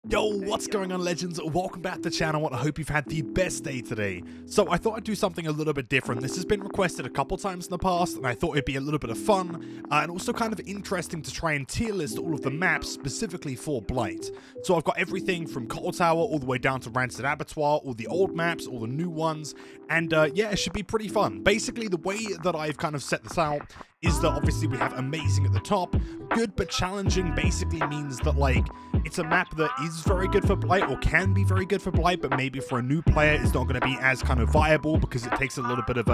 Yo, what's going on, legends? Welcome back to the channel, and I hope you've had the best day today. So I thought I'd do something a little bit different. This has been requested a couple times in the past, and I thought it'd be a little bit of fun, and also kind of interesting to try and tier list all of the maps specifically for Blight. So I've got everything from 𝗏𝗏 all the way down to Rancid Abattoir, all the old maps, all the new ones, and yeah, it should be pretty fun. Basically, the way that I've kind of set this out is that obviously we have amazing at the top. Good but challenging basically means that, like, it's a map that is very good for Blight, or can be very good for Blight, but maybe for a new player it's not going to be as kind of viable because it takes a little bit of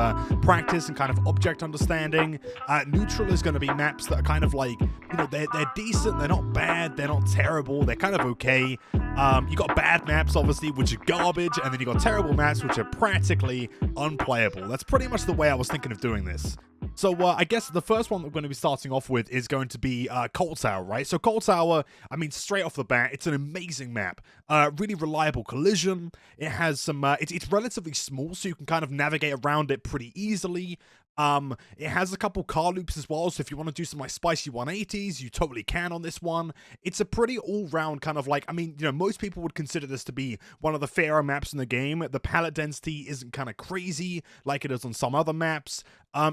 practice and kind of object understanding. Neutral is going to be maps that are kind of like, you know, they're decent, they're not bad, they're not terrible, they're kind of okay. You got bad maps, obviously, which are garbage, and then you got terrible maps, which are practically unplayable. That's pretty much the way I was thinking of doing this. So I guess the first one that we're going to be starting off with is going to be 𝗏𝗏, right? So 𝗏𝗏, I mean, straight off the bat, it's an amazing map. Really reliable collision. It has some, it's relatively small, so you can kind of navigate around it pretty easily. It has a couple car loops as well, so if you want to do some like spicy 180s, you totally can on this one. It's a pretty all-round kind of like, I mean, you know, most people would consider this to be one of the fairer maps in the game. The pallet density isn't kind of crazy like it is on some other maps.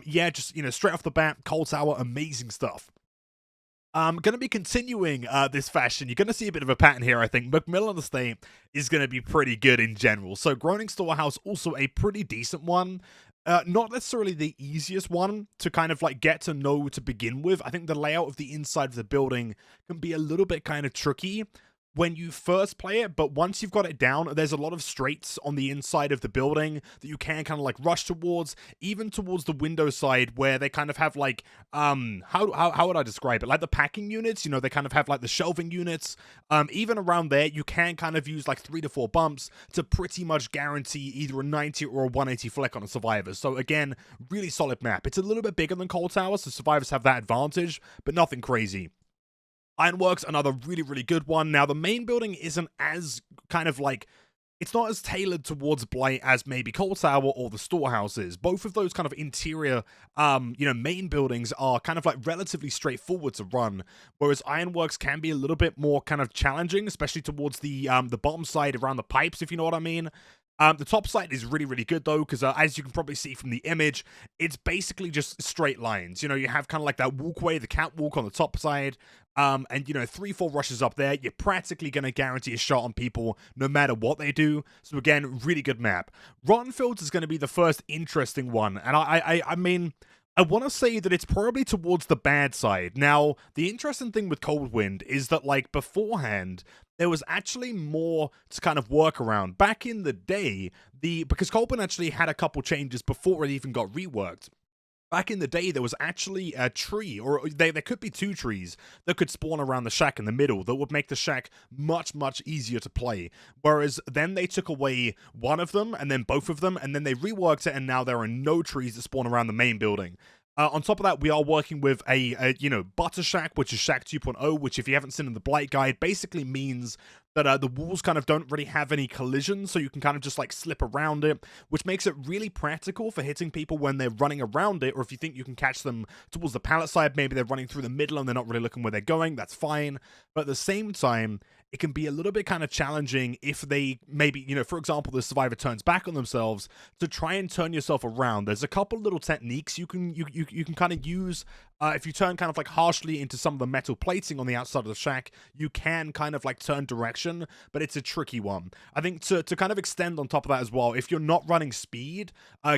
Yeah, just, you know, straight off the bat, 𝗏𝗏, amazing stuff. I'm going to be continuing this fashion. You're going to see a bit of a pattern here, I think. Macmillan Estate is going to be pretty good in general. So Groaning Storehouse, also a pretty decent one. Not necessarily the easiest one to kind of like get to know to begin with. I think the layout of the inside of the building can be a little bit kind of tricky when you first play it, but once you've got it down, there's a lot of straights on the inside of the building that you can kind of like rush towards, even towards the window side where they kind of have like, how would I describe it? Like the packing units, you know, they kind of have like the shelving units. Even around there, you can kind of use like 3 to 4 bumps to pretty much guarantee either a 90 or a 180 flick on a survivor. So again, really solid map. It's a little bit bigger than 𝗏𝗏, so survivors have that advantage, but nothing crazy. Ironworks, another really, really good one. Now, the main building isn't as kind of like, it's not as tailored towards Blight as maybe 𝗏𝗏 or the storehouses. Both of those kind of interior, you know, main buildings are kind of like relatively straightforward to run, whereas Ironworks can be a little bit more kind of challenging, especially towards the bottom side around the pipes, if you know what I mean. The top side is really, really good, though, because as you can probably see from the image, it's basically just straight lines. You know, you have kind of like that walkway, the catwalk on the top side, and, you know, 3-4 rushes up there. You're practically going to guarantee a shot on people no matter what they do. So, again, really good map. Rotten Fields is going to be the first interesting one, and I mean, I want to say that it's probably towards the bad side. Now, the interesting thing with Coldwind is that, like, beforehand, there was actually more to kind of work around. Back in the day, because Coldwind actually had a couple changes before it even got reworked. Back in the day, there was actually a tree, or there could be 2 trees that could spawn around the shack in the middle that would make the shack much, much easier to play. Whereas then they took away one of them, and then both of them, and then they reworked it, and now there are no trees that spawn around the main building. On top of that, we are working with a you know, Butter Shack, which is Shack 2.0, which, if you haven't seen in the Blight guide, basically means that the walls kind of don't really have any collision, so you can kind of just like slip around it, which makes it really practical for hitting people when they're running around it, or if you think you can catch them towards the pallet side, maybe they're running through the middle and they're not really looking where they're going, that's fine. But at the same time, it can be a little bit kind of challenging if they maybe, you know, for example, the survivor turns back on themselves to try and turn yourself around. There's a couple little techniques you can kind of use. If you turn kind of like harshly into some of the metal plating on the outside of the shack, you can kind of like turn direction, but it's a tricky one. I think to kind of extend on top of that as well, if you're not running speed,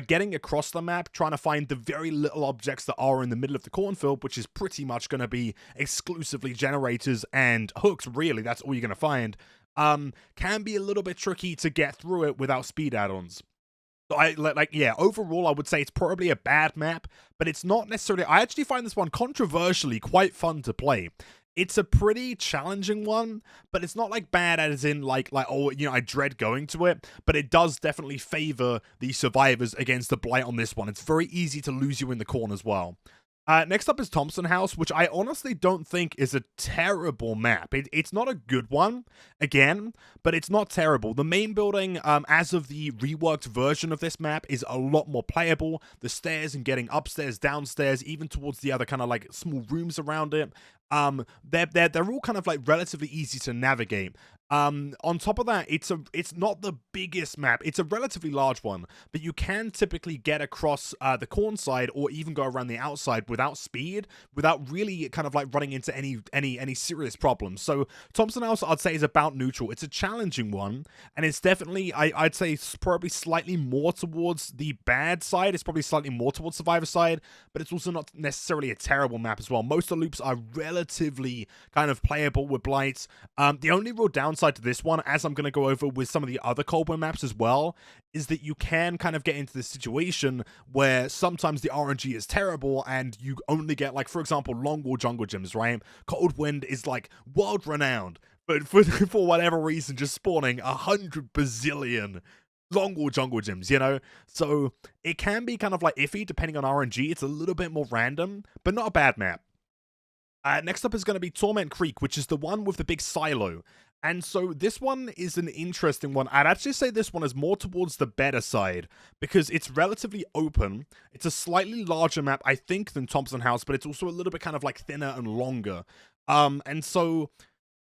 getting across the map, trying to find the very little objects that are in the middle of the cornfield, which is pretty much going to be exclusively generators and hooks, really, that's all you're going to find, can be a little bit tricky to get through it without speed add-ons. So yeah, overall, I would say it's probably a bad map, but it's not necessarily. I actually find this one controversially quite fun to play. It's a pretty challenging one, but it's not like bad as in like, oh, you know, I dread going to it, but it does definitely favor the survivors against the Blight on this one. It's very easy to lose you in the corner as well. Next up is Thompson House, which I honestly don't think is a terrible map. It's not a good one, again, but it's not terrible. The main building, as of the reworked version of this map, is a lot more playable. The stairs and getting upstairs, downstairs, even towards the other kind of like small rooms around it, They're all kind of like relatively easy to navigate. On top of that, it's not the biggest map. It's a relatively large one, but you can typically get across the corn side or even go around the outside without speed, without really kind of like running into any serious problems. So Thompson House, I'd say, is about neutral. It's a challenging one, and it's definitely, I'd say, probably slightly more towards the bad side. It's probably slightly more towards Survivor side, but it's also not necessarily a terrible map as well. Most of the loops are relatively kind of playable with Blight. The only real downside to this one, as I'm going to go over with some of the other 𝗂𝗶𝘀𝗰𝗵 maps as well, is that you can kind of get into this situation where sometimes the RNG is terrible and you only get, like, for example, long wall jungle gyms, right? Cold Wind is like world renowned, but for whatever reason just spawning 100 bazillion long wall jungle gyms, you know? So it can be kind of like iffy depending on RNG. It's a little bit more random, but not a bad map. Next up is going to be Torment Creek, which is the one with the big silo. And so this one is an interesting one. I'd actually say this one is more towards the better side because it's relatively open. It's a slightly larger map, I think, than Thompson House, but it's also a little bit kind of like thinner and longer. And so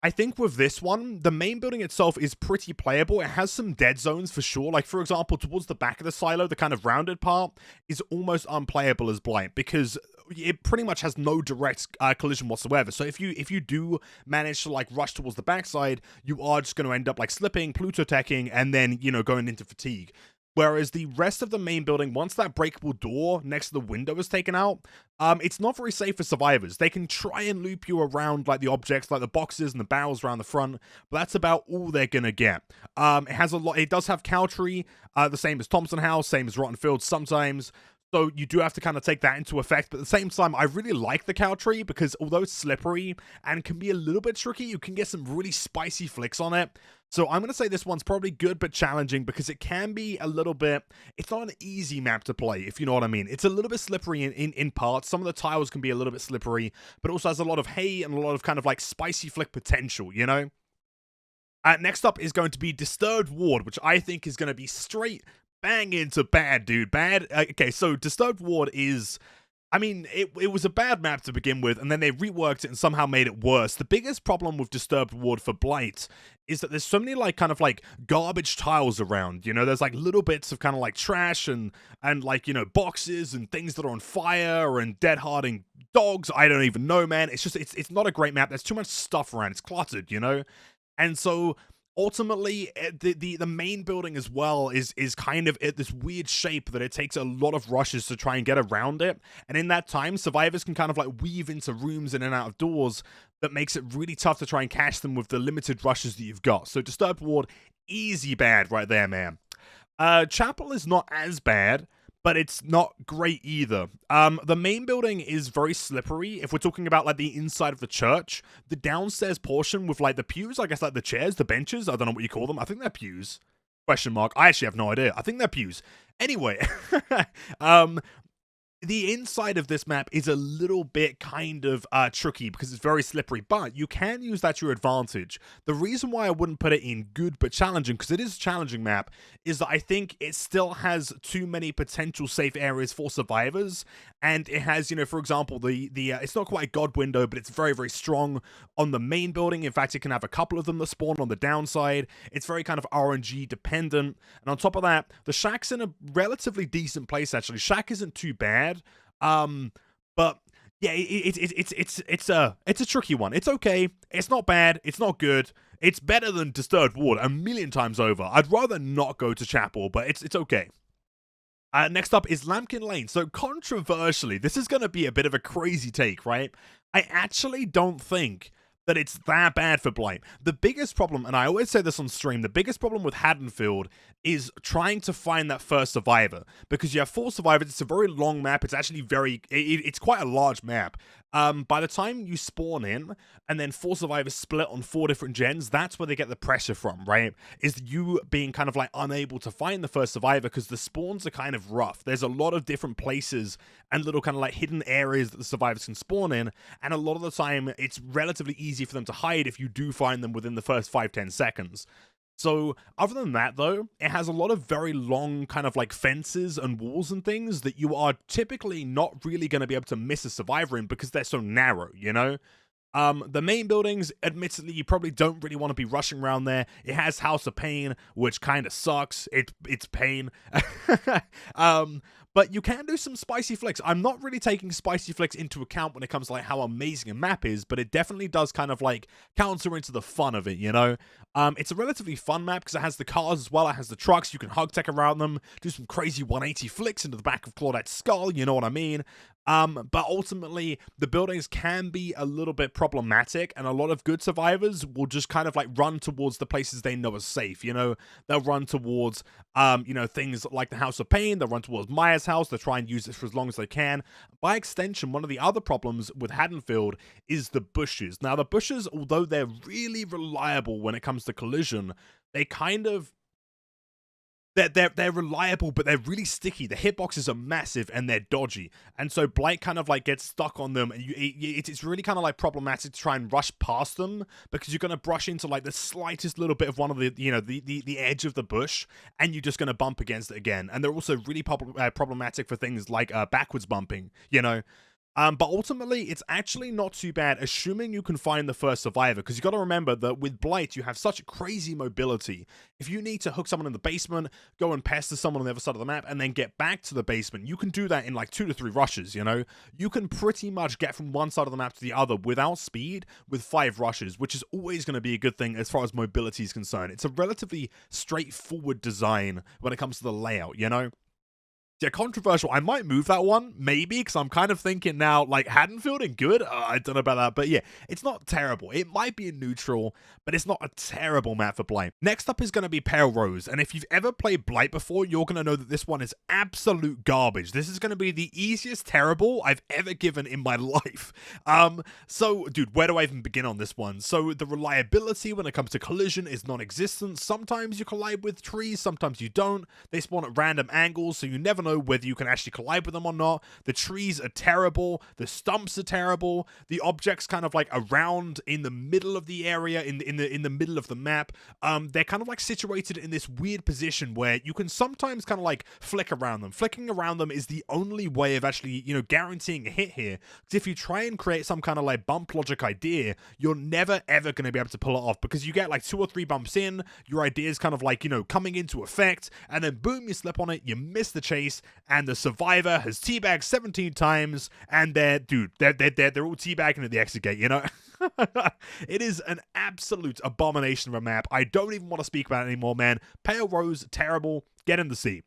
I think with this one, the main building itself is pretty playable. It has some dead zones for sure. Like, for example, towards the back of the silo, the kind of rounded part is almost unplayable as Blight because it pretty much has no direct collision whatsoever. So if you do manage to like rush towards the backside, you are just going to end up like slipping, Pluto teching, and then, you know, going into fatigue. Whereas the rest of the main building, once that breakable door next to the window is taken out, it's not very safe for survivors. They can try and loop you around like the objects, like the boxes and the barrels around the front, but that's about all they're gonna get. It has a lot. It does have 𝗂𝗄𝗋, the same as Thompson House, same as Rotten Fields sometimes. So you do have to kind of take that into effect, but at the same time, I really like the 𝗂𝗄𝗋 because although it's slippery and can be a little bit tricky, you can get some really spicy flicks on it. So I'm going to say this one's probably good but challenging because it can be a little bit, it's not an easy map to play, if you know what I mean. It's a little bit slippery in parts. Some of the tiles can be a little bit slippery, but also has a lot of hay and a lot of kind of like spicy flick potential, you know? Next up is going to be Disturbed Ward, which I think is going to be straight bang into bad, dude. Bad. Okay, so Disturbed Ward is, I mean, it was a bad map to begin with, and then they reworked it and somehow made it worse. The biggest problem with Disturbed Ward for Blight is that there's so many, like, kind of, like, garbage tiles around, you know? There's, like, little bits of kind of, like, trash and like, you know, boxes and things that are on fire and dead-harding dogs. I don't even know, man. It's just, it's not a great map. There's too much stuff around. It's cluttered, you know? And so ultimately, the main building as well is kind of at this weird shape that it takes a lot of rushes to try and get around it. And in that time, survivors can kind of like weave into rooms in and out of doors that makes it really tough to try and catch them with the limited rushes that you've got. So Disturbed Ward, easy bad right there, man. Chapel is not as bad, but it's not great either. The main building is very slippery. If we're talking about like the inside of the church, the downstairs portion with like the pews, I guess like the chairs, the benches, I don't know what you call them. I think they're pews. Question mark. I actually have no idea. I think they're pews. Anyway, the inside of this map is a little bit kind of tricky because it's very slippery, but you can use that to your advantage. The reason why I wouldn't put it in good but challenging, because it is a challenging map, is that I think it still has too many potential safe areas for survivors, and it has, you know, for example, the it's not quite a god window, but it's very, very strong on the main building. In fact, it can have a couple of them that spawn on the downside. It's very kind of RNG dependent, and on top of that, the shack's in a relatively decent place, actually. Shack isn't too bad. But yeah, it's a tricky one. It's okay. It's not bad. It's not good. It's better than Disturbed Ward a million times over. I'd rather not go to Chapel, but it's okay. Next up is Lambkin Lane. So controversially, this is going to be a bit of a crazy take, right? I actually don't think that it's that bad for Blight. The biggest problem, and I always say this on stream, the biggest problem with Haddonfield is trying to find that first survivor, because you have 4 survivors. It's a very long map. It's actually it's quite a large map. By the time you spawn in and then 4 survivors split on 4 different gens, that's where they get the pressure from, right? Is you being kind of like unable to find the first survivor because the spawns are kind of rough. There's a lot of different places and little kind of like hidden areas that the survivors can spawn in, and a lot of the time it's relatively easy for them to hide if you do find them within the first 5-10 seconds. So other than that, though, it has a lot of very long kind of like fences and walls and things that you are typically not really going to be able to miss a survivor in because they're so narrow, you know? The main buildings, admittedly, you probably don't really want to be rushing around there. It has House of Pain, which kind of sucks. It's pain. But you can do some spicy flicks. I'm not really taking spicy flicks into account when it comes to like how amazing a map is, but it definitely does kind of like counter into the fun of it, you know? It's a relatively fun map because it has the cars as well. It has the trucks. You can hug tech around them, do some crazy 180 flicks into the back of Claudette's skull, you know what I mean? But ultimately, the buildings can be a little bit problematic, and a lot of good survivors will just kind of like run towards the places they know are safe, you know? They'll run towards, you know, things like the House of Pain, they'll run towards Maya's house, they'll try and use it for as long as they can. By extension, one of the other problems with Haddonfield is the bushes. Now, the bushes, although they're really reliable when it comes to collision, they kind of they're reliable, but they're really sticky. The hitboxes are massive and they're dodgy, and so Blight kind of like gets stuck on them, and it's really kind of like problematic to try and rush past them because you're gonna brush into like the slightest little bit of one of the, you know, the edge of the bush, and you're just gonna bump against it again. And they're also really problematic for things like backwards bumping, you know. But ultimately, it's actually not too bad, assuming you can find the first survivor, because you got to remember that with Blight, you have such crazy mobility. If you need to hook someone in the basement, go and pester someone on the other side of the map, and then get back to the basement, you can do that in like 2 to 3 rushes, you know? You can pretty much get from one side of the map to the other without speed with 5 rushes, which is always going to be a good thing as far as mobility is concerned. It's a relatively straightforward design when it comes to the layout, you know? Yeah, controversial. I might move that one, maybe, because I'm kind of thinking now, like, Haddonfield and good? I don't know about that, but yeah, it's not terrible. It might be a neutral, but it's not a terrible map for Blight. Next up is going to be Pale Rose, and if you've ever played Blight before, you're going to know that this one is absolute garbage. This is going to be the easiest terrible I've ever given in my life. So, dude, where do I even begin on this one? So, the reliability when it comes to collision is non-existent. Sometimes you collide with trees, sometimes you don't. They spawn at random angles, so you never know whether you can actually collide with them or not. The trees are terrible, the stumps are terrible, the objects kind of like around in the middle of the area, in the middle of the map, they're kind of like situated in this weird position where you can sometimes kind of like flick around them. Flicking around them is the only way of actually, you know, guaranteeing a hit here, because if you try and create some kind of like bump logic idea, you're never ever going to be able to pull it off, because you get like 2 or 3 bumps in, your idea is kind of like, you know, coming into effect, and then boom, you slip on it, you miss the chase, and the survivor has teabagged 17 times, and they're all teabagging at the exit gate, you know? It is an absolute abomination of a map. I don't even want to speak about it anymore, man. Pale Rose, terrible. Get in the sea.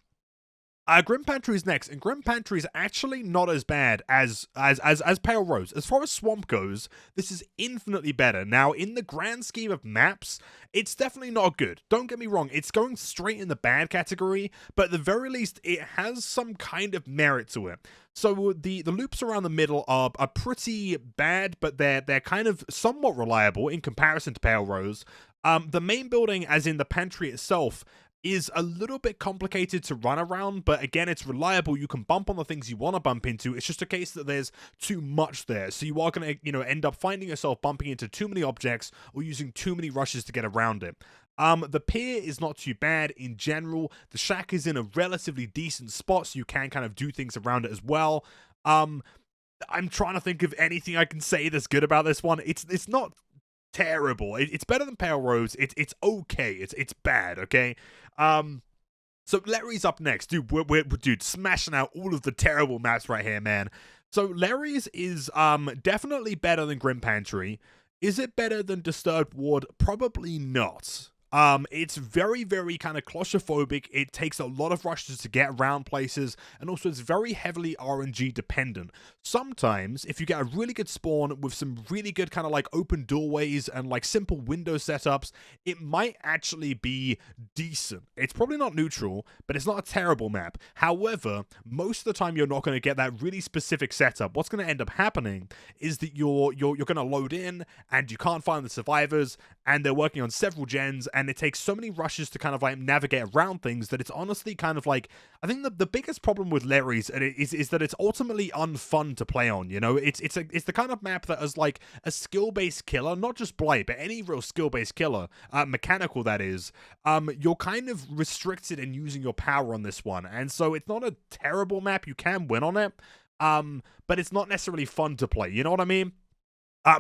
Grim Pantry is next, and Grim Pantry is actually not as bad as Pale Rose. As far as Swamp goes, this is infinitely better. Now, in the grand scheme of maps, it's definitely not good. Don't get me wrong, it's going straight in the bad category, but at the very least, it has some kind of merit to it. So the loops around the middle are pretty bad, but they're kind of somewhat reliable in comparison to Pale Rose. The main building, as in the pantry itself, is a little bit complicated to run around, but again, it's reliable. You can bump on the things you want to bump into. It's just a case that there's too much there, so you are going to, you know, end up finding yourself bumping into too many objects or using too many rushes to get around it. The pier is not too bad in general. The shack is in a relatively decent spot, so you can kind of do things around it as well. I'm trying to think of anything I can say that's good about this one. It's not terrible. It's better than Pale Rose. It's okay. It's bad, okay? So Larry's up next. Dude, we're smashing out all of the terrible maps right here, man. So Larry's is definitely better than Grim Pantry. Is it better than Disturbed Ward? Probably not. It's very, very kind of claustrophobic. It takes a lot of rushes to get around places, and also it's very heavily RNG dependent. Sometimes, if you get a really good spawn with some really good kind of like open doorways and like simple window setups, it might actually be decent. It's probably not neutral, but it's not a terrible map. However, most of the time you're not going to get that really specific setup. What's going to end up happening is that you're going to load in and you can't find the survivors, and they're working on several gens, and it takes so many rushes to kind of like navigate around things that it's honestly kind of like, I think the biggest problem with Larry's is that it's ultimately unfun to play on, you know? It's the kind of map that is like a skill-based killer, not just Blight, but any real skill-based killer, mechanical that is, you're kind of restricted in using your power on this one, and so it's not a terrible map. You can win on it, but it's not necessarily fun to play, you know what I mean?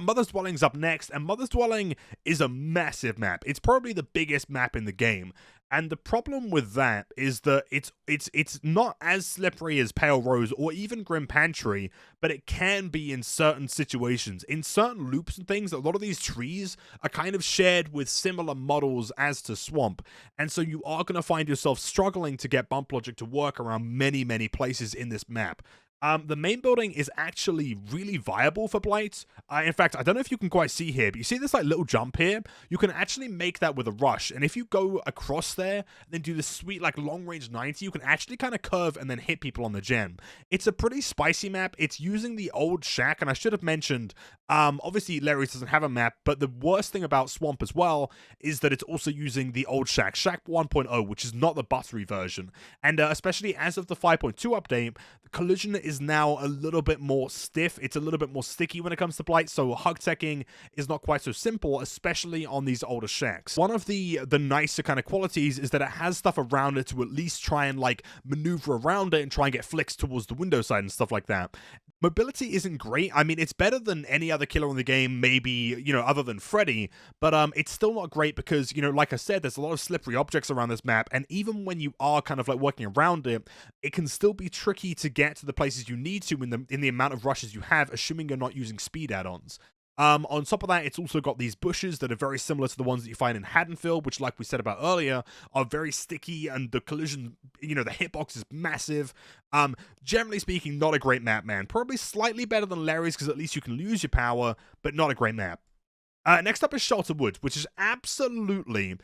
Mother's Dwelling's up next, and Mother's Dwelling is a massive map. It's probably the biggest map in the game. And the problem with that is that it's not as slippery as Pale Rose or even Grim Pantry, but it can be in certain situations. In certain loops and things, a lot of these trees are kind of shared with similar models as to Swamp. And so you are going to find yourself struggling to get bump logic to work around many, many places in this map. The main building is actually really viable for Blight. In fact, I don't know if you can quite see here, but you see this like little jump here? You can actually make that with a rush. And if you go across there, then do this sweet like long range 90, you can actually kind of curve and then hit people on the gem. It's a pretty spicy map. It's using the old shack, and I should have mentioned, obviously Larry's doesn't have a map, but the worst thing about Swamp as well is that it's also using the old shack, Shack 1.0, which is not the buttery version. And especially as of the 5.2 update, the collision is now a little bit more stiff. It's a little bit more sticky when it comes to Blight, so hug teching is not quite so simple, especially on these older shacks. One of the nicer kind of qualities is that it has stuff around it to at least try and like maneuver around it and try and get flicks towards the window side and stuff like that. Mobility isn't great. I mean, it's better than any other killer in the game, maybe, you know, other than Freddy, but it's still not great because, you know, like I said, there's a lot of slippery objects around this map, and even when you are kind of like working around it, it can still be tricky to get to the places you need to in the amount of rushes you have, assuming you're not using speed add-ons. On top of that, it's also got these bushes that are very similar to the ones that you find in Haddonfield, which, like we said about earlier, are very sticky, and the collision, you know, the hitbox is massive. Generally speaking, not a great map, man. Probably slightly better than Larry's, because at least you can lose your power, but not a great map. Next up is Shelter Woods, which is absolutely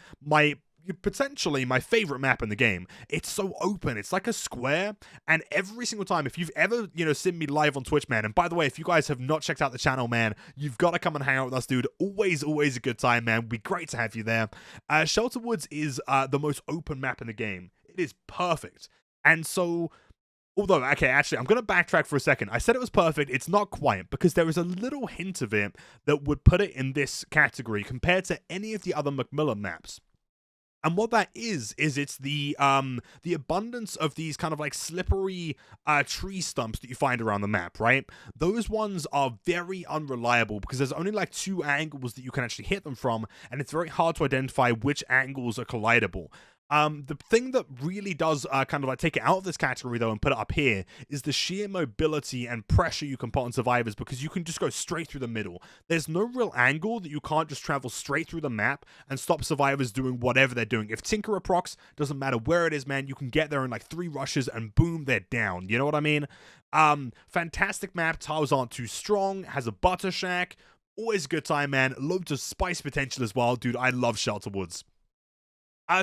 potentially my favorite map in the game. It's so open. It's like a square, and every single time, if you've ever, you know, seen me live on Twitch, man, and by the way, if you guys have not checked out the channel, man, you've got to come and hang out with us, dude. Always a good time, man. Would be great to have you there. Shelter Woods is the most open map in the game. It is perfect. And so, although, okay, actually, I'm going to backtrack for a second. I said it was perfect. It's not quite, because there is a little hint of it that would put it in this category compared to any of the other Macmillan maps. And what that is it's the abundance of these kind of like slippery tree stumps that you find around the map, right? Those ones are very unreliable because there's only like 2 angles that you can actually hit them from, and it's very hard to identify which angles are collidable. The thing that really does kind of like take it out of this category though and put it up here is the sheer mobility and pressure you can put on survivors, because you can just go straight through the middle. There's no real angle that you can't just travel straight through the map and stop survivors doing whatever they're doing. If 𝗧𝗄𝗏 procs, doesn't matter where it is, man, you can get there in like 3 rushes and boom, they're down. You know what I mean? Fantastic map. Tiles aren't too strong. Has a butter shack. Always a good time, man. Loads of spice potential as well. Dude, I love Shelter Woods.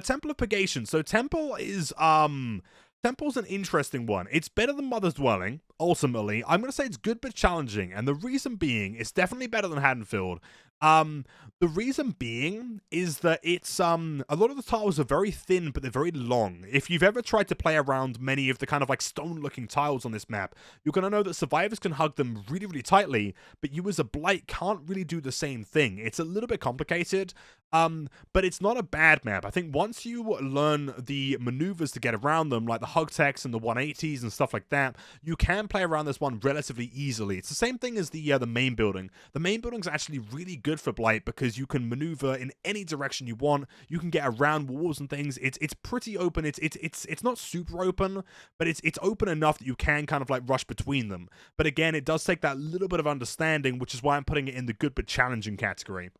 Temple of Purgation. So Temple is, Temple's an interesting one. It's better than Mother's Dwelling, ultimately. I'm going to say it's good but challenging, and the reason being, it's definitely better than Haddonfield. The reason being is that it's, a lot of the tiles are very thin, but they're very long. If you've ever tried to play around many of the kind of like stone-looking tiles on this map, you're going to know that survivors can hug them really, really tightly, but you as a Blight can't really do the same thing. It's a little bit complicated, but it's not a bad map. I think once you learn the maneuvers to get around them, like the hug techs and the 180s and stuff like that, you can play around this one relatively easily. It's the same thing as the main building. The main building's actually really good for Blight because you can maneuver in any direction you want. You can get around walls and things. It's pretty open. It's not super open, but it's open enough that you can kind of like rush between them. But again, it does take that little bit of understanding, which is why I'm putting it in the good but challenging category.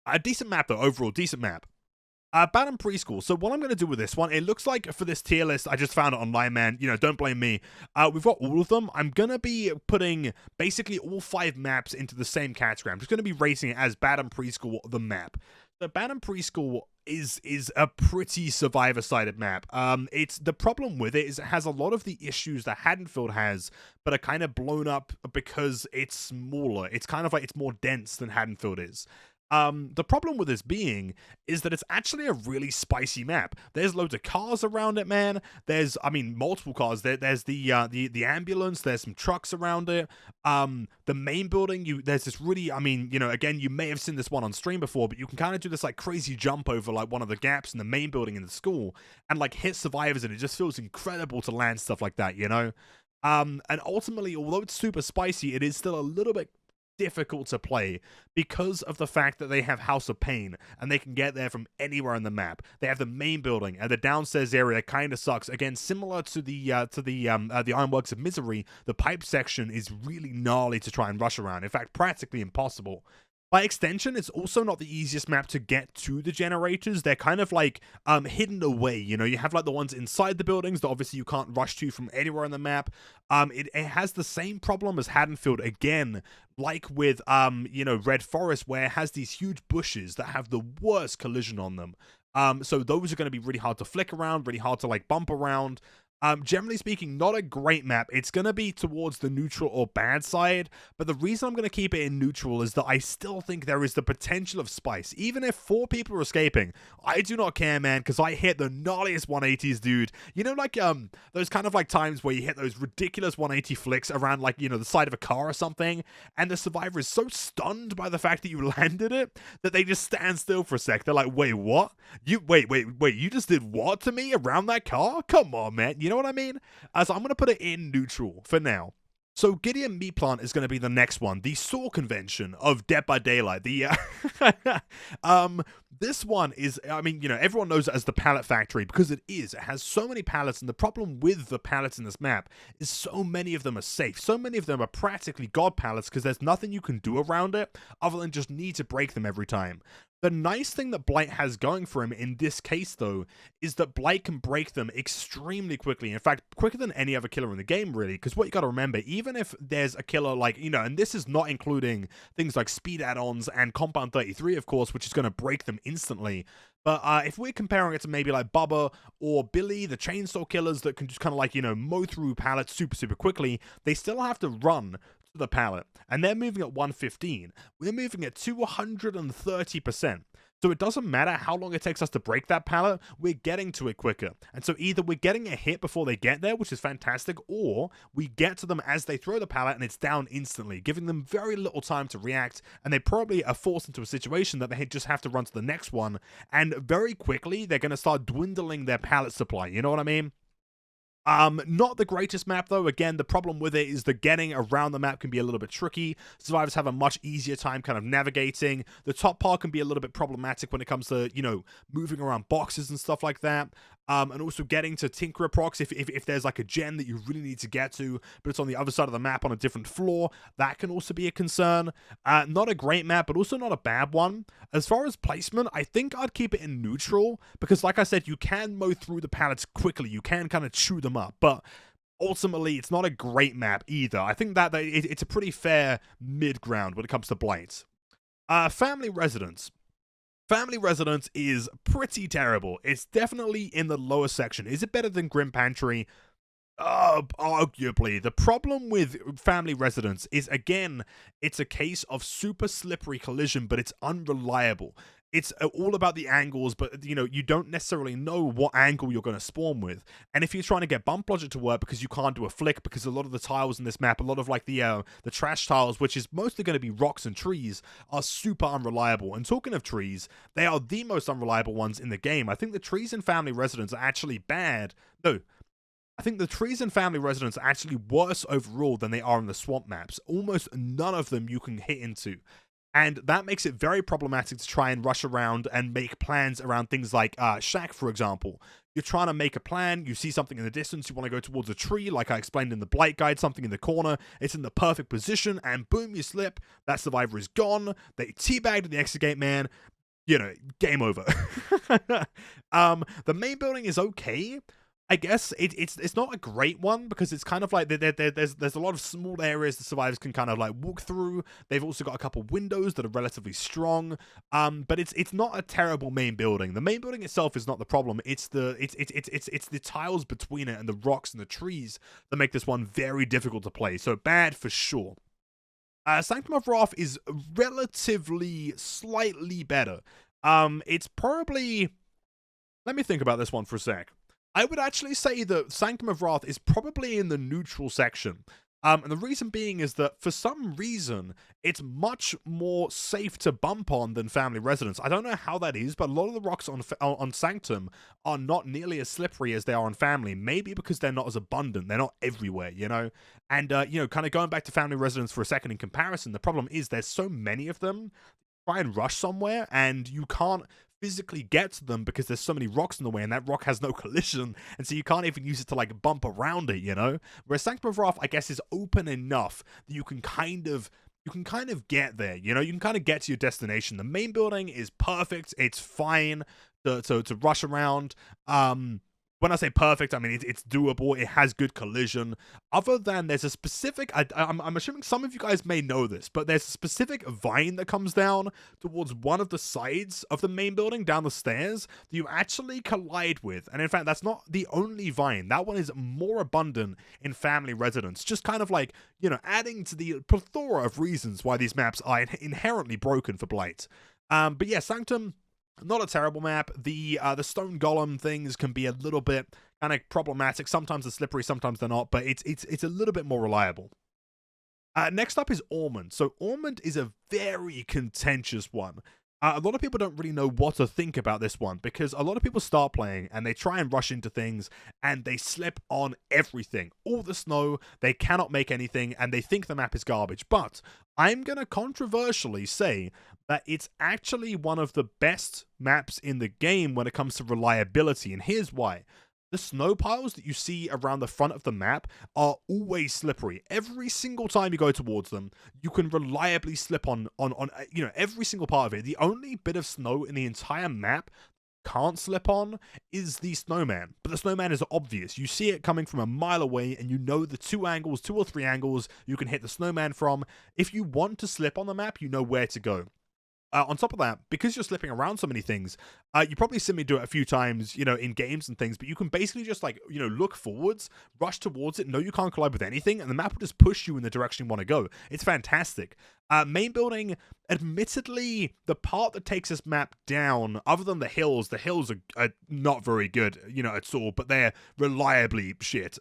A decent map though, overall, decent map. Bantam Preschool. So what I'm going to do with this one, it looks like for this tier list, I just found it online, man. You know, don't blame me. We've got all of them. I'm going to be putting basically all 5 maps into the same category. I'm just going to be rating it as Bantam Preschool, the map. So Bantam Preschool is a pretty survivor-sided map. It's the problem with it is it has a lot of the issues that Haddonfield has, but are kind of blown up because it's smaller. It's kind of like it's more dense than Haddonfield is. The problem with this being is that it's actually a really spicy map. There's loads of cars around it, man. There's, I mean, multiple cars. There's the ambulance. There's some trucks around it. The main building, there's this really, I mean, you know, again, you may have seen this one on stream before, but you can kind of do this like crazy jump over like one of the gaps in the main building in the school and like hit survivors, and it just feels incredible to land stuff like that, you know? And ultimately, although it's super spicy, it is still a little bit difficult to play because of the fact that they have House of Pain and they can get there from anywhere on the map. They have the main building and the downstairs area kind of sucks. Again, similar to the Ironworks of Misery, the pipe section is really gnarly to try and rush around. In fact, practically impossible. By extension, it's also not the easiest map to get to the generators. They're kind of like hidden away. You know, you have like the ones inside the buildings that obviously you can't rush to from anywhere on the map. It has the same problem as Haddonfield again, like with you know, Red Forest, where it has these huge bushes that have the worst collision on them. So those are going to be really hard to flick around, really hard to like bump around. Generally speaking, not a great map. It's going to be towards the neutral or bad side, but the reason I'm going to keep it in neutral is that I still think there is the potential of spice. Even if 4 people are escaping, I do not care, man, because I hit the gnarliest 180s, dude. You know, like, those kind of, like, times where you hit those ridiculous 180 flicks around, like, you know, the side of a car or something, and the survivor is so stunned by the fact that you landed it that they just stand still for a sec. They're like, wait, what? Wait, you just did what to me around that car? Come on, man. You know what I mean? So I'm going to put it in neutral for now. So 𝗗𝗊𝗰𝗵 is going to be the next one, the Saw convention of Dead by Daylight. The this one is, I mean, you know, everyone knows it as the pallet factory because it is. It has so many pallets, and the problem with the pallets in this map is so many of them are safe. So many of them are practically god pallets because there's nothing you can do around it other than just need to break them every time. The nice thing that Blight has going for him in this case, though, is that Blight can break them extremely quickly. In fact, quicker than any other killer in the game, really, because what you got to remember, even if there's a killer like, you know, and this is not including things like speed add-ons and Compound 33, of course, which is going to break them instantly. But if we're comparing it to maybe like Bubba or Billy, the chainsaw killers that can just kind of like, you know, mow through pallets super quickly, they still have to run to the pallet, and they're moving at 115. We're moving at 230%. So it doesn't matter how long it takes us to break that pallet, we're getting to it quicker. And so either we're getting a hit before they get there, which is fantastic, or we get to them as they throw the pallet and it's down instantly, giving them very little time to react, and they probably are forced into a situation that they just have to run to the next one, and very quickly they're going to start dwindling their pallet supply, you know what I mean? Not the greatest map, though. Again, the problem with it is the getting around the map can be a little bit tricky. Survivors have a much easier time kind of navigating. The top part can be a little bit problematic when it comes to, you know, moving around boxes and stuff like that. And also getting to Tinkerer procs if there's like a gen that you really need to get to, but it's on the other side of the map on a different floor. That can also be a concern. Not a great map, but also not a bad one. As far as placement, I think I'd keep it in neutral, because like I said, you can mow through the pallets quickly. You can kind of chew them up, but ultimately it's not a great map either. I think that it's a pretty fair mid-ground when it comes to Blight. Family Residence. Family Residence is pretty terrible. It's definitely in the lower section. Is it better than Grim Pantry? Arguably. The problem with Family Residence is, again, it's a case of super slippery collision, but it's unreliable. It's all about the angles, but, you know, you don't necessarily know what angle you're going to spawn with. And if you're trying to get bump logic to work because you can't do a flick, because a lot of the tiles in this map, a lot of like the trash tiles, which is mostly going to be rocks and trees, are super unreliable. And talking of trees, they are the most unreliable ones in the game. I think the trees in Family Residence are actually bad. No, I think the trees in Family Residence are actually worse overall than they are in the swamp maps. Almost none of them you can hit into. And that makes it very problematic to try and rush around and make plans around things like Shack, for example. You're trying to make a plan, you see something in the distance, you want to go towards a tree, like I explained in the Blight guide, something in the corner, it's in the perfect position, and boom, you slip, that survivor is gone, they teabagged the exit gate man, you know, game over. The main building is okay. I guess it's not a great one because it's kind of like there's a lot of small areas the survivors can kind of like walk through. They've also got a couple windows that are relatively strong, but it's not a terrible main building. The main building itself is not the problem. It's the tiles between it and the rocks and the trees that make this one very difficult to play. So bad for sure. Sanctum of Wrath is relatively slightly better. It's probably, let me think about this one for a sec. I would actually say that Sanctum of Wrath is probably in the neutral section. And the reason being is that for some reason, it's much more safe to bump on than family residence. I don't know how that is, but a lot of the rocks on Sanctum are not nearly as slippery as they are on family. Maybe because they're not as abundant. They're not everywhere, you know? And, kind of going back to family residence for a second in comparison, the problem is there's so many of them. Try and rush somewhere, and you can't physically get to them because there's so many rocks in the way, and that rock has no collision, and so you can't even use it to like bump around it, you know? Whereas Sanctum of Wrath, I guess, is open enough that you can kind of get there, you know? You can kind of get to your destination. The main building is perfect. It's fine to rush around. When I say perfect, I mean it's doable. It has good collision. Other than there's a specific, I'm assuming some of you guys may know this, but there's a specific vine that comes down towards one of the sides of the main building, down the stairs, that you actually collide with. And in fact, that's not the only vine. That one is more abundant in family residence. Just kind of like, you know, adding to the plethora of reasons why these maps are inherently broken for Blight. But yeah, Sanctum, not a terrible map. The stone golem things can be a little bit kind of problematic. Sometimes they're slippery, sometimes they're not, but it's a little bit more reliable. Next up is Omen. So Omen is a very contentious one. A lot of people don't really know what to think about this one because a lot of people start playing and they try and rush into things and they slip on everything. All the snow, they cannot make anything, and they think the map is garbage. But I'm going to controversially say that it's actually one of the best maps in the game when it comes to reliability, and here's why. The snow piles that you see around the front of the map are always slippery. Every single time you go towards them, you can reliably slip on you know, every single part of it. The only bit of snow in the entire map can't slip on is the snowman, but the snowman is obvious. You see it coming from a mile away, and you know the two or three angles you can hit the snowman from. If you want to slip on the map, you know where to go. On top of that, because you're slipping around so many things, you probably seen me do it a few times, you know, in games and things, but you can basically just, like, you know, look forwards, rush towards it, know you can't collide with anything, and the map will just push you in the direction you want to go. It's fantastic. Main building, admittedly, the part that takes this map down, other than the hills are not very good, you know, at all, but they're reliably shit,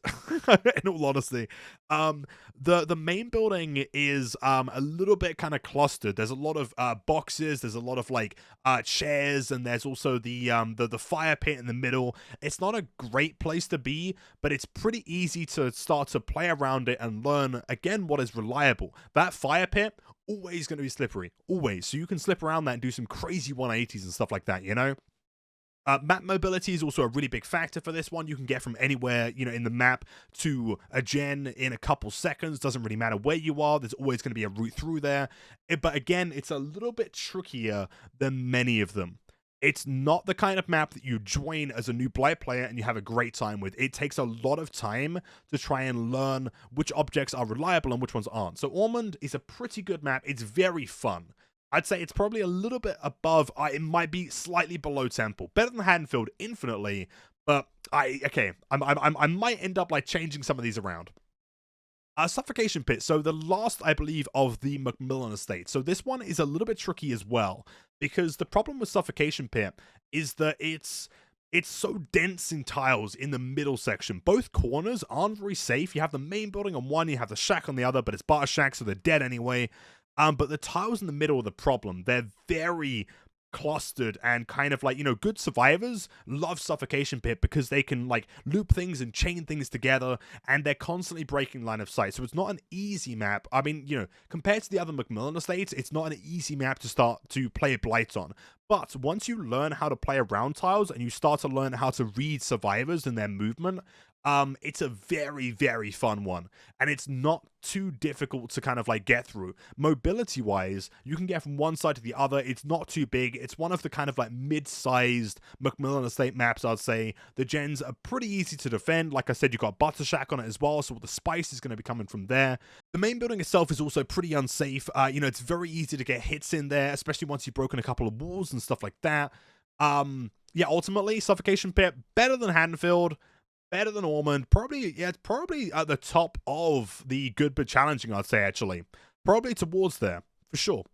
in all honesty. The main building is a little bit kind of clustered. There's a lot of boxes, there's a lot of like chairs, and there's also the fire pit in the middle. It's not a great place to be, but it's pretty easy to start to play around it and learn again what is reliable. That fire pit, always going to be slippery, always. So you can slip around that and do some crazy 180s and stuff like that, you know? Map mobility is also a really big factor for this one. You can get from anywhere, you know, in the map to a gen in a couple seconds. Doesn't really matter where you are. There's always going to be a route through there. But again, it's a little bit trickier than many of them. It's not the kind of map that you join as a new Blight player and you have a great time with. It takes a lot of time to try and learn which objects are reliable and which ones aren't. So Omen is a pretty good map. It's very fun. I'd say it's probably a little bit above, it might be slightly below Temple. Better than Haddonfield infinitely, but I might end up like changing some of these around. Suffocation Pit. So the last, I believe, of the Macmillan estate. So this one is a little bit tricky as well, because the problem with Suffocation Pit is that it's so dense in tiles in the middle section. Both corners aren't very safe. You have the main building on one, you have the shack on the other, but it's bar shack, so they're dead anyway. But the tiles in the middle are the problem. They're very clustered and kind of like, you know, good survivors love Suffocation Pit because they can like loop things and chain things together, and they're constantly breaking line of sight. So it's not an easy map. I mean, you know, compared to the other Macmillan estates, it's not an easy map to start to play Blight on. But once you learn how to play around tiles and you start to learn how to read survivors and their movement, it's a very, very fun one, and it's not too difficult to kind of like get through. Mobility wise, you can get from one side to the other. It's not too big. It's one of the kind of like mid-sized Macmillan estate maps, I'd say. The gens are pretty easy to defend. Like I said, you've got Butter Shack on it as well, so all the spice is going to be coming from there. The main building itself is also pretty unsafe. You know, it's very easy to get hits in there, especially once you've broken a couple of walls and stuff like that. Yeah, ultimately, Suffocation Pit, better than Haddonfield, better than Omen. Probably, yeah, it's probably at the top of the good but challenging, I'd say, actually. Probably towards there, for sure.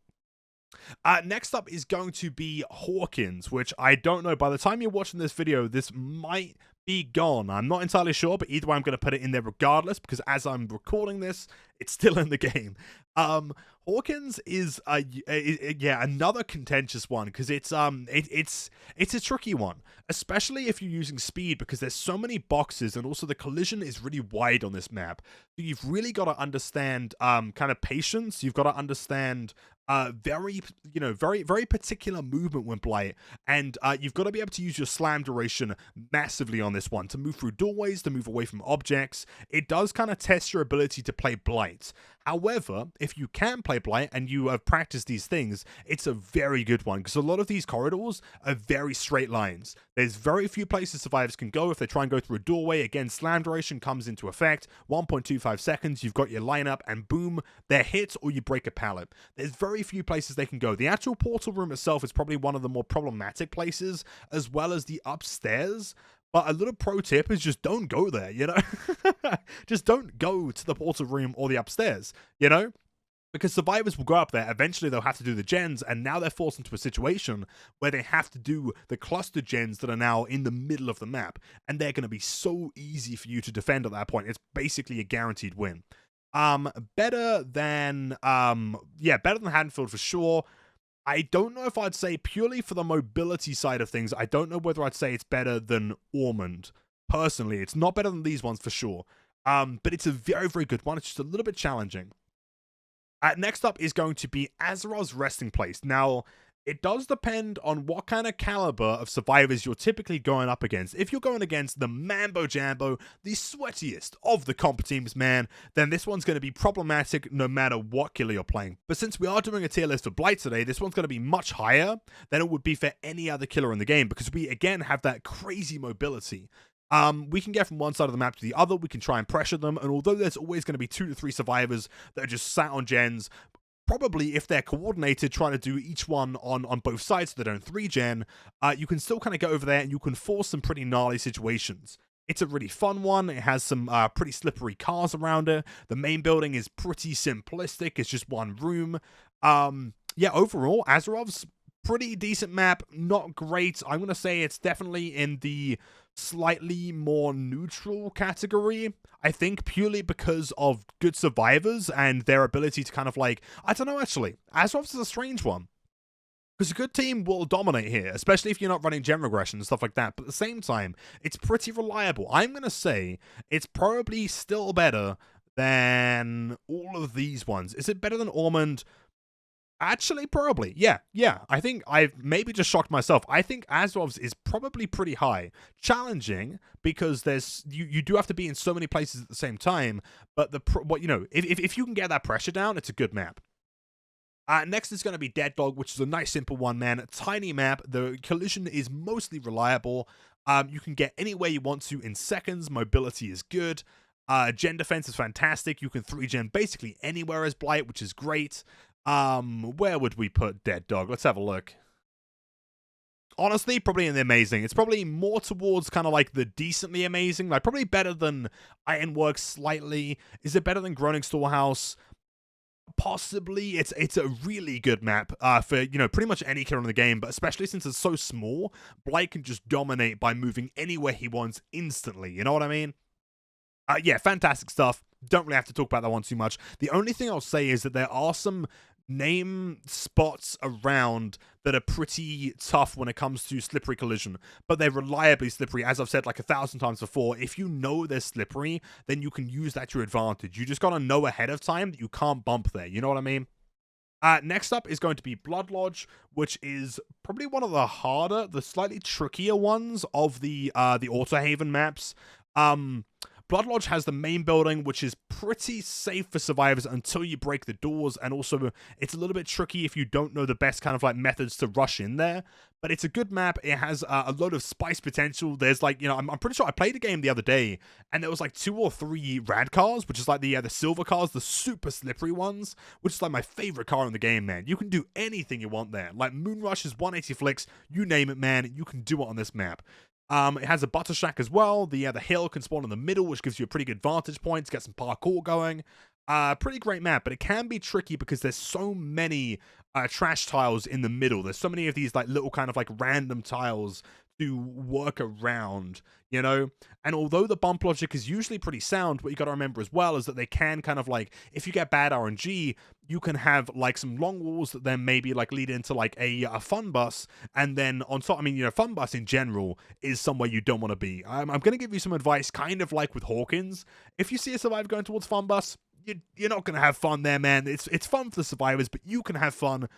Next up is going to be Hawkins, which I don't know. By the time you're watching this video, this might be gone. I'm not entirely sure, but either way, I'm going to put it in there regardless, because as I'm recording this, it's still in the game. Hawkins is yeah, another contentious one, because it's a tricky one, especially if you're using speed, because there's so many boxes, and also the collision is really wide on this map. So you've really got to understand kind of patience. You've got to understand very particular movement when Blight, and you've got to be able to use your slam duration massively on this one to move through doorways, to move away from objects. It does kind of test your ability to play Blight. However, if you can play Blight and you have practiced these things, it's a very good one, because a lot of these corridors are very straight lines. There's very few places survivors can go if they try and go through a doorway. Again, slam duration comes into effect, 1.25 seconds, you've got your lineup, and boom, they're hit or you break a pallet. There's very few places they can go. The actual portal room itself is probably one of the more problematic places, as well as the upstairs. But a little pro tip is just don't go there, you know? Just don't go to the portal room or the upstairs, you know? Because survivors will go up there, eventually they'll have to do the gens, and now they're forced into a situation where they have to do the cluster gens that are now in the middle of the map, and they're going to be so easy for you to defend at that point. It's basically a guaranteed win. Better than Haddonfield for sure. I don't know if I'd say, purely for the mobility side of things, I don't know whether I'd say it's better than Omen. Personally, it's not better than these ones for sure. But it's a very, very good one. It's just a little bit challenging. Next up is going to be Azeroth's resting place. Now, it does depend on what kind of caliber of survivors you're typically going up against. If you're going against the Mambo Jambo, the sweatiest of the comp teams, man, then this one's going to be problematic no matter what killer you're playing. But since we are doing a tier list for Blight today, this one's going to be much higher than it would be for any other killer in the game, because we, again, have that crazy mobility. We can get from one side of the map to the other, we can try and pressure them, and although there's always going to be 2 to 3 survivors that are just sat on gens, probably if they're coordinated, trying to do each one on both sides so they don't 3-gen, you can still kind of go over there and you can force some pretty gnarly situations. It's a really fun one. It has some pretty slippery cars around it. The main building is pretty simplistic. It's just one room. Yeah, overall, Azeroth's pretty decent map. Not great. I'm going to say it's definitely in the slightly more neutral category, I think, purely because of good survivors and their ability to kind of like, I don't know, actually, Azeroth is a strange one, because a good team will dominate here, especially if you're not running gen regression and stuff like that, but at the same time, it's pretty reliable. I'm going to say it's probably still better than all of these ones. Is it better than Omen? Actually, probably. Yeah. I think I've maybe just shocked myself. I think Azeroth's is probably pretty high. Challenging, because there's you do have to be in so many places at the same time, but if you can get that pressure down, it's a good map. Next is going to be Dead Dog, which is a nice simple one, man. A tiny map. The collision is mostly reliable. You can get anywhere you want to in seconds. Mobility is good. Gen defense is fantastic. You can 3-gen basically anywhere as Blight, which is great. Where would we put Dead Dog? Let's have a look. Honestly, probably in the amazing. It's probably more towards kind of like the decently amazing. Like, probably better than Ironworks slightly. Is it better than Groaning Storehouse? Possibly. It's a really good map for, pretty much any killer in the game, but especially since it's so small, Blight can just dominate by moving anywhere he wants instantly. You know what I mean? Yeah, fantastic stuff. Don't really have to talk about that one too much. The only thing I'll say is that there are some name spots around that are pretty tough when it comes to slippery collision, but they're reliably slippery. As I've said like 1,000 times before, if you know they're slippery, then you can use that to your advantage. You just gotta know ahead of time that you can't bump there. You know what I mean? Next up is going to be Blood Lodge, which is probably one of the harder, the slightly trickier ones of the Autohaven maps. Blood Lodge has the main building, which is pretty safe for survivors until you break the doors, and also it's a little bit tricky if you don't know the best kind of like methods to rush in there. But it's a good map. It has a lot of spice potential. There's like, I'm pretty sure I played a game the other day, and there was like 2 or 3 rad cars, which is like the silver cars, the super slippery ones, which is like my favorite car in the game, man. You can do anything you want there. Like Moonrush's 180 flicks, you name it, man. You can do it on this map. It has a butter shack as well. The hill can spawn in the middle, which gives you a pretty good vantage point to get some parkour going. Pretty great map, but it can be tricky because there's so many trash tiles in the middle. There's so many of these like little kind of like random tiles to work around, you know? And although the bump logic is usually pretty sound, what you got to remember as well is that they can kind of like, if you get bad RNG, you can have like some long walls that then maybe like lead into like a fun bus, and then on top, I mean, you know, fun bus in general is somewhere you don't want to be. I'm going to give you some advice, kind of like with Hawkins. If you see a survivor going towards fun bus, you're not going to have fun there, man. It's fun for the survivors, but you can have fun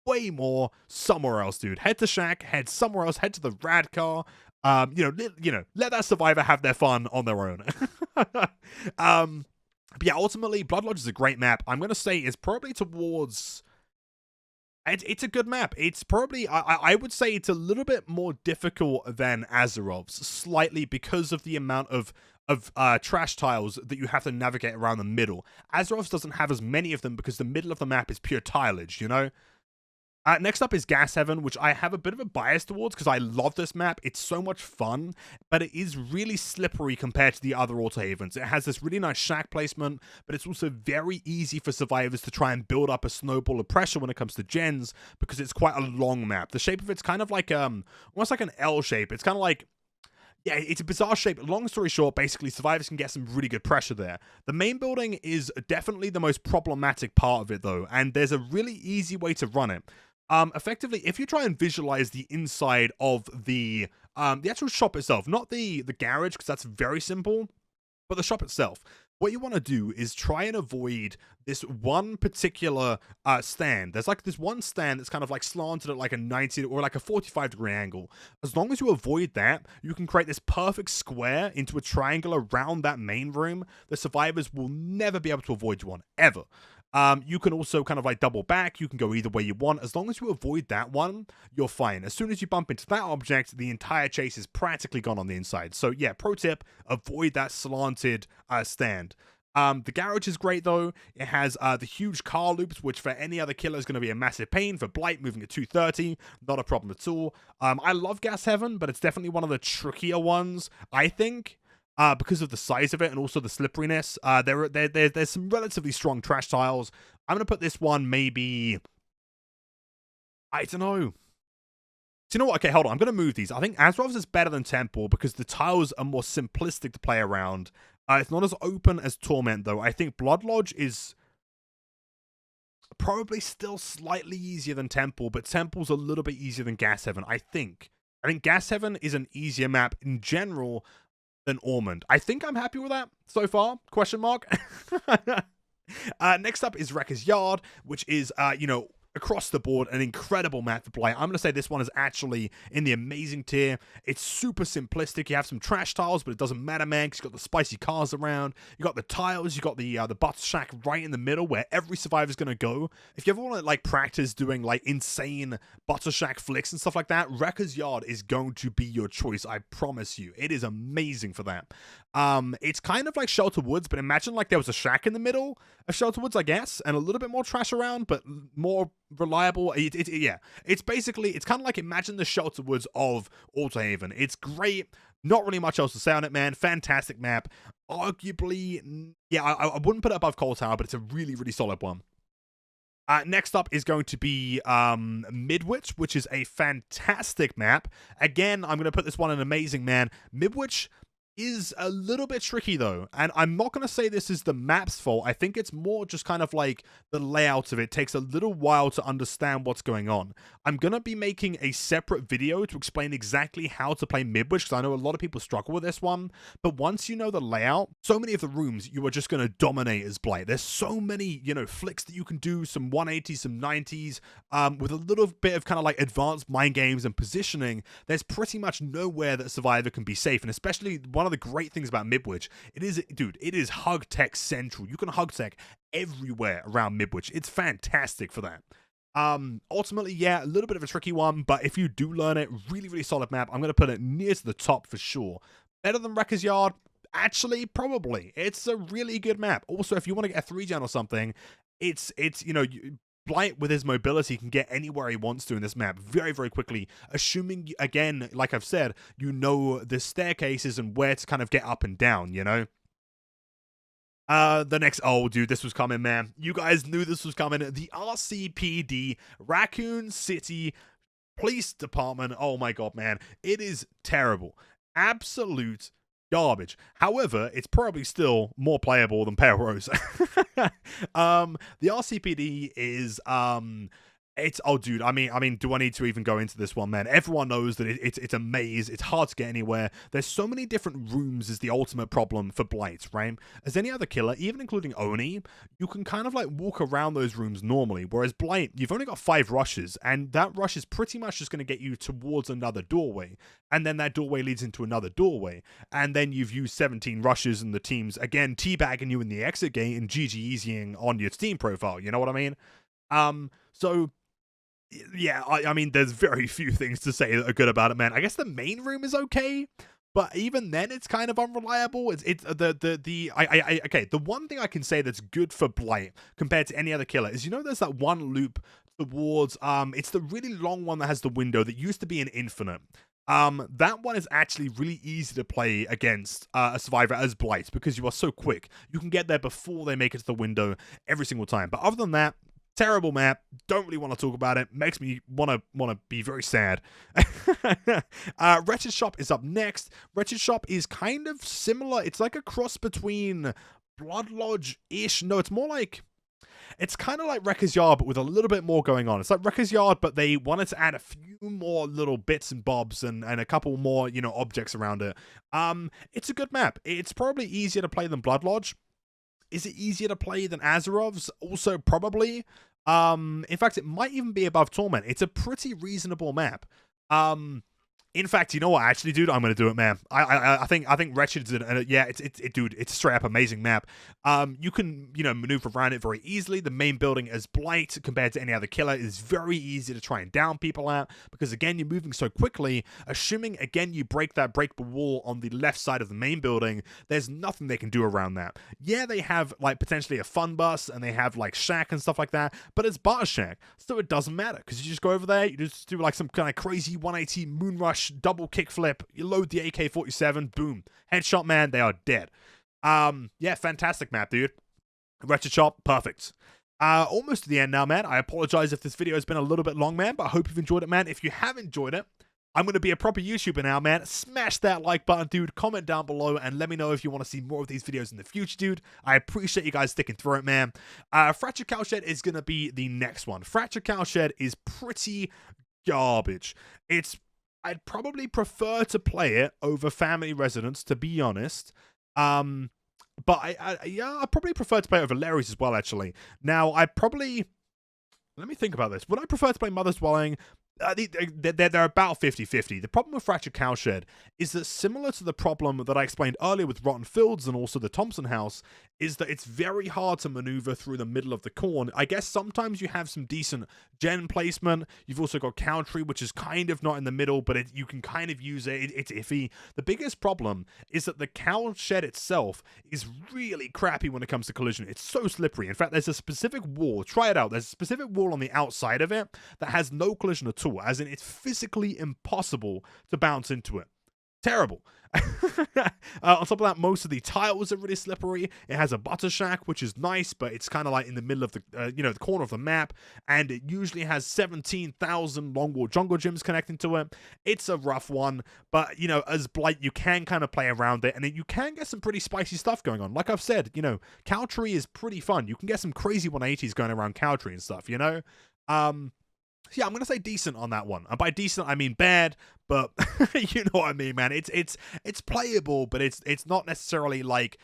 way more somewhere else, dude. Head to Shack, head somewhere else, head to the rad car. Let that survivor have their fun on their own. But yeah, ultimately, Blood Lodge is a great map. I'm going to say it's probably towards... It's a good map. It's probably, I would say it's a little bit more difficult than Azeroth's, slightly because of the amount of trash tiles that you have to navigate around the middle. Azeroth's doesn't have as many of them because the middle of the map is pure tileage, you know? Next up is 𝗂𝘂𝗰, which I have a bit of a bias towards because I love this map. It's so much fun, but it is really slippery compared to the other Auto Havens. It has this really nice shack placement, but it's also very easy for survivors to try and build up a snowball of pressure when it comes to gens because it's quite a long map. The shape of it's kind of like almost like an L shape. It's kind of like, yeah, it's a bizarre shape. Long story short, basically, survivors can get some really good pressure there. The main building is definitely the most problematic part of it, though, and there's a really easy way to run it. Effectively, if you try and visualize the inside of the actual shop itself, not the garage, because that's very simple, but the shop itself, what you want to do is try and avoid this one particular stand. There's like this one stand that's kind of like slanted at like a 90 or like a 45-degree angle. As long as you avoid that, you can create this perfect square into a triangle around that main room. The survivors will never be able to avoid you on, ever. You can also kind of like double back. You can go either way you want. As long as you avoid that one, you're fine. As soon as you bump into that object, the entire chase is practically gone on the inside. So yeah, pro tip, avoid that slanted stand. The garage is great though. It has the huge car loops, which for any other killer is going to be a massive pain. For Blight, moving at 230, not a problem at all. I love 𝗂𝘂𝗰, but it's definitely one of the trickier ones, I think. Because of the size of it and also the slipperiness. There's some relatively strong trash tiles. I'm going to put this one maybe... I don't know. Do you know what? Okay, hold on. I'm going to move these. I think Azeroth's is better than Temple because the tiles are more simplistic to play around. It's not as open as Torment, though. I think Blood Lodge is probably still slightly easier than Temple, but Temple's a little bit easier than 𝗂𝘂𝗰, I think. I think 𝗂𝘂𝗰 is an easier map in general than Omen. I think I'm happy with that so far, question mark. Next up is Wrecker's Yard, which is, across the board, an incredible map for Blight. I'm going to say this one is actually in the amazing tier. It's super simplistic. You have some trash tiles, but it doesn't matter, man, because you've got the spicy cars around. You got the tiles. You got the butt shack right in the middle where every survivor's going to go. If you ever want to, like, practice doing, like, insane butter shack flicks and stuff like that, Wrecker's Yard is going to be your choice, I promise you. It is amazing for that. It's kind of like Shelter Woods, but imagine, like, there was a shack in the middle of Shelter Woods, I guess, and a little bit more trash around, but more reliable. Yeah, it's basically, it's kind of like, imagine the Shelter Woods of Auto Haven. It's great. Not really much else to say on it, man. Fantastic map. Arguably, yeah, I wouldn't put it above Cold Tower, but it's a really, really solid one. Next up is going to be Midwich, which is a fantastic map. Again, I'm going to put this one in amazing, man. Midwich is a little bit tricky though, and I'm not going to say this is the map's fault. I think it's more just kind of like the layout of it takes a little while to understand what's going on. I'm going to be making a separate video to explain exactly how to play Midwich, because I know a lot of people struggle with this one, but once you know the layout, so many of the rooms you are just going to dominate as Blight. There's so many, flicks that you can do, some 180s, some 90s, with a little bit of kind of like advanced mind games and positioning. There's pretty much nowhere that a survivor can be safe, and especially one of the great things about Midwich, it is hug tech central. You can hug tech everywhere around Midwich. It's fantastic for that. Ultimately, yeah, a little bit of a tricky one, but if you do learn it, really, really solid map. I'm going to put it near to the top for sure. Better than Wrecker's Yard? Actually, probably. It's a really good map. Also, if you want to get a 3-gen or something, it's Blight, with his mobility, can get anywhere he wants to in this map very, very quickly, assuming, again, like I've said, you know the staircases and where to kind of get up and down, The next, oh dude, this was coming, man. You guys knew this was coming. The RCPD, Raccoon City Police Department. Oh my god, man. It is terrible. Absolute garbage. However, it's probably still more playable than 𝗶𝘃𝗀𝗰𝗵. The RCPD is, it's, oh dude, I mean, do I need to even go into this one, man? Everyone knows that it's a maze. It's hard to get anywhere. There's so many different rooms is the ultimate problem for Blight, right? As any other killer, even including Oni, you can kind of like walk around those rooms normally, whereas Blight, you've only got 5 rushes, and that rush is pretty much just going to get you towards another doorway, and then that doorway leads into another doorway, and then you've used 17 rushes, and the team's, again, teabagging you in the exit gate and GG-easying on your Steam profile, you know what I mean? So yeah, I mean, there's very few things to say that are good about it, man. I guess the main room is okay, but even then, it's kind of unreliable. Okay, the one thing I can say that's good for Blight compared to any other killer is, you know, there's that one loop towards, it's the really long one that has the window that used to be an infinite. That one is actually really easy to play against a survivor as Blight because you are so quick. You can get there before they make it to the window every single time. But other than that, terrible map. Don't really want to talk about it. Makes me want to be very sad. Wretched Shop is up next. Wretched Shop is kind of similar. It's like a cross between Blood Lodge-ish. No, it's more like, it's kind of like Wrecker's Yard, but with a little bit more going on. It's like Wrecker's Yard, but they wanted to add a few more little bits and bobs and a couple more, you know, objects around it. It's a good map. It's probably easier to play than Blood Lodge. Is it easier to play than Azeroth's? Also, probably. In fact, it might even be above Torment. It's a pretty reasonable map. In fact, you know what? Actually, dude, I'm gonna do it, man. I think Wretched's yeah, dude, it's a straight up amazing map. You can, you know, maneuver around it very easily. The main building as Blight compared to any other killer is very easy to try and down people at because again, you're moving so quickly. Assuming again you break that breakable wall on the left side of the main building, there's nothing they can do around that. Yeah, they have like potentially a fun bus and they have like shack and stuff like that, but it's bar shack, so it doesn't matter because you just go over there, you just do like some kind of crazy 180 moon rush double kickflip, you load the AK-47, boom, headshot, man, they are dead. Yeah, fantastic map, dude. Wretched Shop, perfect. Almost to the end now, man. I apologize if this video has been a little bit long, man, but I hope you've enjoyed it, man. If you have enjoyed it, I'm going to be a proper YouTuber now, man. Smash that like button, dude. Comment down below and let me know if you want to see more of these videos in the future, dude. I appreciate you guys sticking through it, man. Fractured Cowshed is going to be the next one. Fractured Cowshed is pretty garbage. I'd probably prefer to play it over Family Residence, to be honest. But yeah, I probably prefer to play it over Larry's as well, actually. Now, let me think about this. Would I prefer to play Mother's Dwelling? They're about 50-50. The problem with Fractured Cowshed is that, similar to the problem that I explained earlier with Rotten Fields and also the Thompson House, is that it's very hard to maneuver through the middle of the corn. I guess sometimes you have some decent gen placement. You've also got Country, which is kind of not in the middle, but you can kind of use it. It's iffy. The biggest problem is that the Cowshed itself is really crappy when it comes to collision. It's so slippery. In fact, there's a specific wall. Try it out. There's a specific wall on the outside of it that has no collision at all, as in it's physically impossible to bounce into it. Terrible. On top of that, most of the tiles are really slippery. It has a butter shack, which is nice, but it's kind of like in the middle of the, the corner of the map, and it usually has 17,000 Longwall jungle gyms connecting to it. It's a rough one, but, you know, as Blight, you can kind of play around it, and you can get some pretty spicy stuff going on. Like I've said, you know, Country is pretty fun. You can get some crazy 180s going around Country and stuff, you know? Yeah, I'm gonna say decent on that one. And by decent, I mean bad, but you know what I mean, man. It's playable, but it's not necessarily like,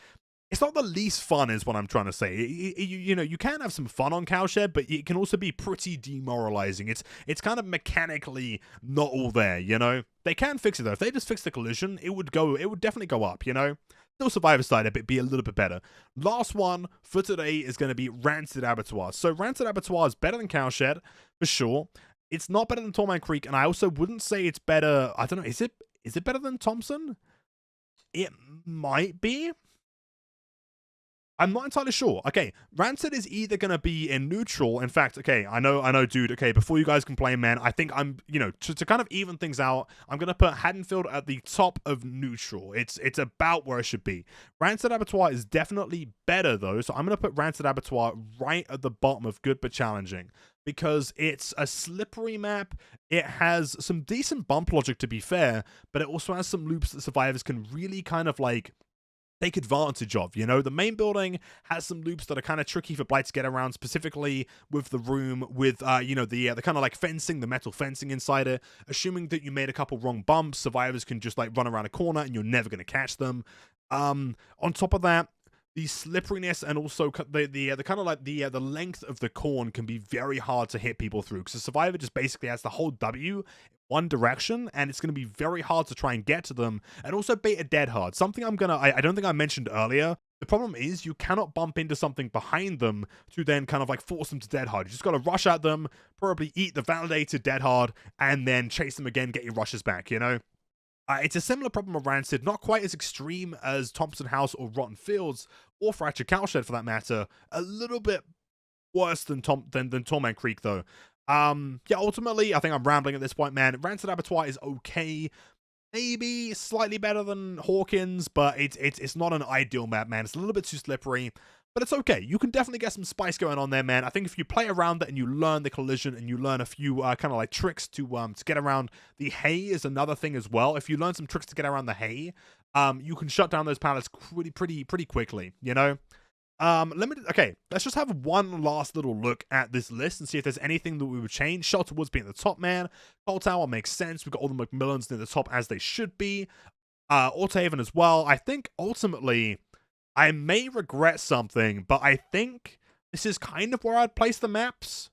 it's not the least fun, is what I'm trying to say. You know, you can have some fun on Cowshed, but it can also be pretty demoralizing. It's kind of mechanically not all there, you know. They can fix it though. If they just fix the collision, it would definitely go up, you know. Still Survivor side be a little bit better. Last one for today is going to be Rancid Abattoir. So Rancid Abattoir is better than Cowshed, for sure. It's not better than Torment Creek, and I also wouldn't say it's better. I don't know, is it better than Thompson? It might be. I'm not entirely sure. Okay, Rancid is either going to be in neutral. In fact, okay, I know, dude. Okay, before you guys complain, man, I think I'm, you know, to kind of even things out, I'm going to put Haddonfield at the top of neutral. It's about where it should be. Rancid Abattoir is definitely better, though, so I'm going to put Rancid Abattoir right at the bottom of good but challenging, because it's a slippery map. It has some decent bump logic, to be fair, but it also has some loops that survivors can really kind of, like, take advantage of. You know, the main building has some loops that are kind of tricky for Blight to get around, specifically with the room with you know, the kind of like fencing, the metal fencing inside it. Assuming that you made a couple wrong bumps, survivors can just like run around a corner and you're never going to catch them. On top of that, the slipperiness and also the kind of like the length of the corn can be very hard to hit people through, because the survivor just basically has to hold W one direction, and it's going to be very hard to try and get to them, and also bait a dead hard. Something I don't think I mentioned earlier. The problem is you cannot bump into something behind them to then kind of like force them to dead hard. You just got to rush at them, probably eat the validated dead hard, and then chase them again, get your rushes back, you know? It's a similar problem with Rancid, not quite as extreme as Thompson House or Rotten Fields, or Fractured Cowshed for that matter. A little bit worse than Torment Creek, though. Yeah, ultimately, I think I'm rambling at this point, man. Rancid Abattoir is okay. Maybe slightly better than Hawkins, but it's not an ideal map, man. It's a little bit too slippery, but it's okay. You can definitely get some spice going on there, man. I think if you play around it and you learn the collision and you learn a few kind of like tricks to get around the hay is another thing as well. If you learn some tricks to get around the hay, you can shut down those pallets pretty quickly, you know? Okay, let's just have one last little look at this list and see if there's anything that we would change. Shelter Woods being the top, man. Coal Tower makes sense. We've got all the Macmillans near the top as they should be. Altahaven as well. I think ultimately I may regret something, but I think this is kind of where I'd place the maps.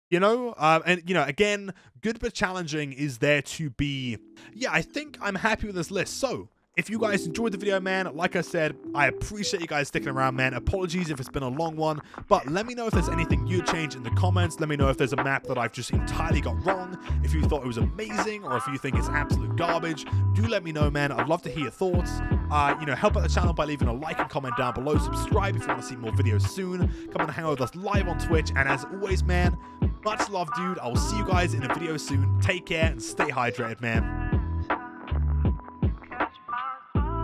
You know, and, you know, again, good but challenging is there to be. Yeah, I think I'm happy with this list. So, if you guys enjoyed the video, man, like I said, I appreciate you guys sticking around, man. Apologies if it's been a long one, but let me know if there's anything you'd change in the comments. Let me know if there's a map that I've just entirely got wrong, if you thought it was amazing, or if you think it's absolute garbage. Do let me know, man. I'd love to hear your thoughts. You know, help out the channel by leaving a like and comment down below. Subscribe if you want to see more videos soon. Come and hang out with us live on Twitch. And as always, man, much love, dude. I will see you guys in a video soon. Take care and stay hydrated, man.